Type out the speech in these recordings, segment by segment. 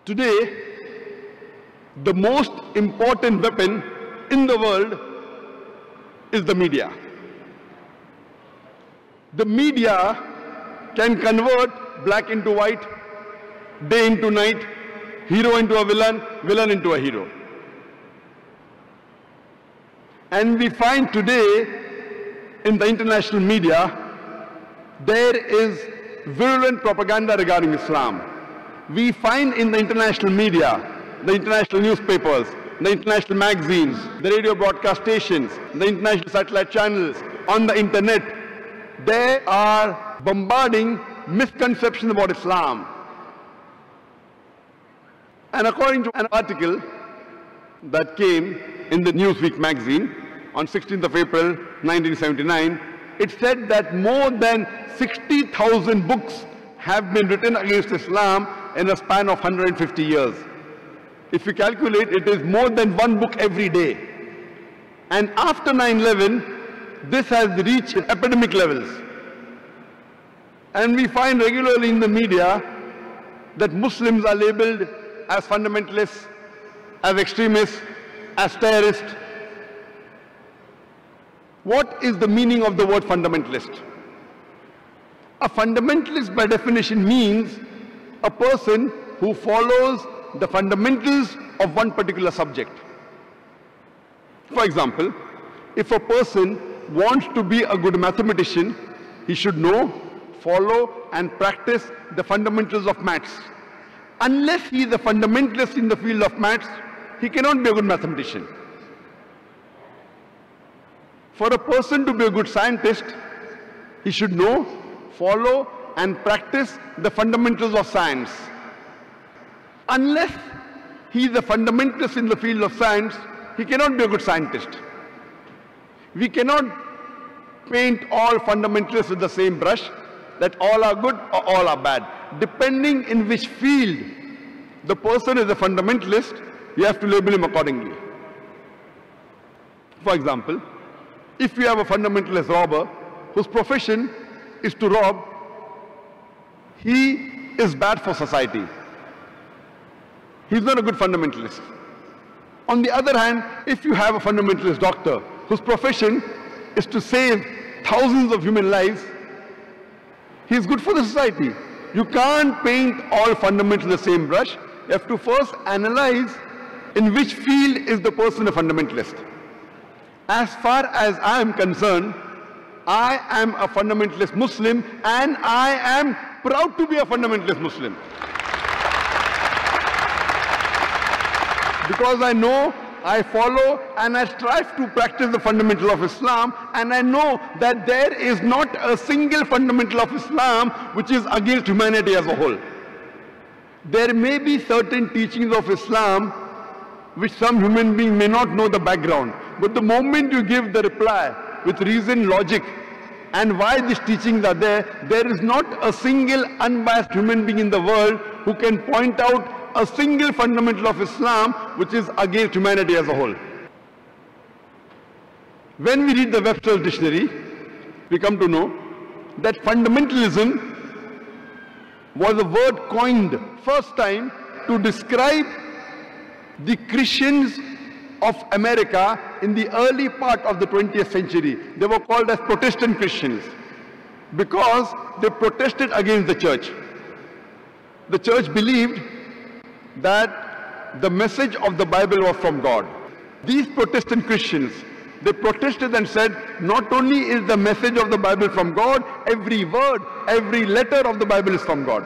Today, the most important weapon in the world is the media. The media can convert black into white, day into night, hero into a villain, villain into a hero. And we find today in the international media, there is virulent propaganda regarding Islam. We find in the international media, the international newspapers, the international magazines, the radio broadcast stations, the international satellite channels, on the internet, they are bombarding misconceptions about Islam. And according to an article that came in the Newsweek magazine on 16th of April 1979, it said that more than 60,000 books have been written against Islam in a span of 150 years. If you calculate, it is more than one book every day. And after 9/11, this has reached epidemic levels. And we find regularly in the media that Muslims are labeled as fundamentalists, as extremists, as terrorists. What is the meaning of the word fundamentalist? A fundamentalist by definition means a person who follows the fundamentals of one particular subject. For example, if a person wants to be a good mathematician, he should know, follow and practice the fundamentals of maths. Unless he is a fundamentalist in the field of maths, he cannot be a good mathematician. For a person to be a good scientist, he should know, follow and practice the fundamentals of science. Unless he is a fundamentalist in the field of science, he cannot be a good scientist. We cannot paint all fundamentalists with the same brush, that all are good or all are bad. Depending in which field the person is a fundamentalist, you have to label him accordingly. For example, if you have a fundamentalist robber whose profession is to rob, he is bad for society. He's not a good fundamentalist. On the other hand, if you have a fundamentalist doctor whose profession is to save thousands of human lives, he is good for the society. You can't paint all fundamentalists the same brush. You have to first analyze in which field is the person a fundamentalist. As far as I am concerned, I am a fundamentalist Muslim and I am proud to be a fundamentalist Muslim. Because I know, I follow and I strive to practice the fundamental of Islam, and I know that there is not a single fundamental of Islam which is against humanity as a whole. There may be certain teachings of Islam which some human being may not know the background, but the moment you give the reply with reason, logic, and why these teachings are there, there is not a single unbiased human being in the world who can point out a single fundamental of Islam which is against humanity as a whole. When we read the Webster's dictionary, we come to know that fundamentalism was a word coined first time to describe the Christians of America in the early part of the 20th century. They were called as Protestant Christians because they protested against the church. The church believed that the message of the Bible was from God. These Protestant Christians, they protested and said, not only is the message of the Bible from God, every word, every letter of the Bible is from God.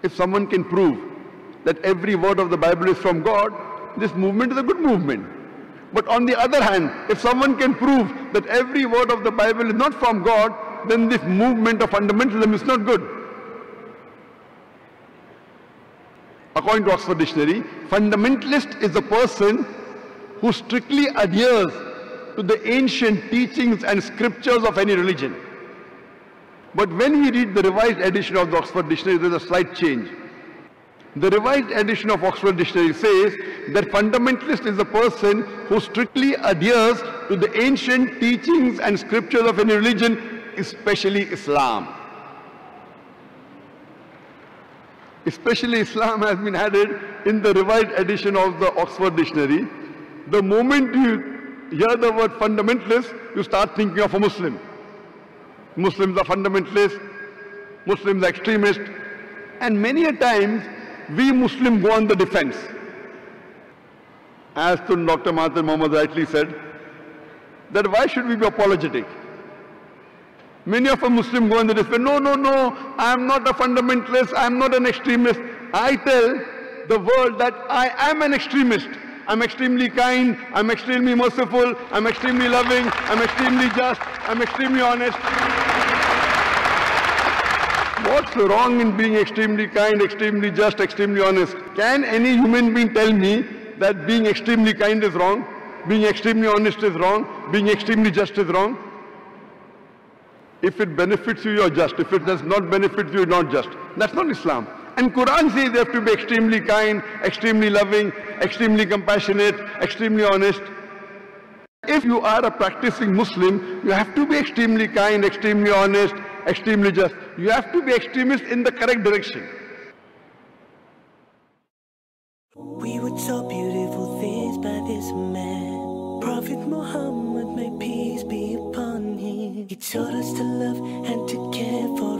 If someone can prove that every word of the Bible is from God, this movement is a good movement. But on the other hand, if someone can prove that every word of the Bible is not from God, then this movement of fundamentalism is not good. According to Oxford Dictionary, fundamentalist is a person who strictly adheres to the ancient teachings and scriptures of any religion. But when we read the revised edition of the Oxford Dictionary, there is a slight change. The revised edition of Oxford Dictionary says that fundamentalist is a person who strictly adheres to the ancient teachings and scriptures of any religion, especially Islam. especially Islam, has been added in the revised edition of the Oxford Dictionary. The moment you hear the word fundamentalist, you start thinking of a Muslim. Muslims are fundamentalists, Muslims are extremists, and many a times we Muslims go on the defense. As to Dr. Mahathir Mohamad rightly said, that why should we be apologetic? Many of us Muslims go on the defense. No, no, no, I am not a fundamentalist, I am not an extremist. I tell the world that I am an extremist. I'm extremely kind, I'm extremely merciful, I'm extremely loving, I'm extremely just, I'm extremely honest. What's wrong in being extremely kind, extremely just, extremely honest? Can any human being tell me that being extremely kind is wrong, being extremely honest is wrong, being extremely just is wrong? If it benefits you, you're just. If it does not benefit you, you're not just. That's not Islam. And Quran says you have to be extremely kind, extremely loving, extremely compassionate, extremely honest. If you are a practicing Muslim, you have to be extremely kind, extremely honest, extremely just. You have to be extremist in the correct direction. We were taught beautiful things by this man, Prophet Muhammad, may peace be upon him. He taught us to love and to care for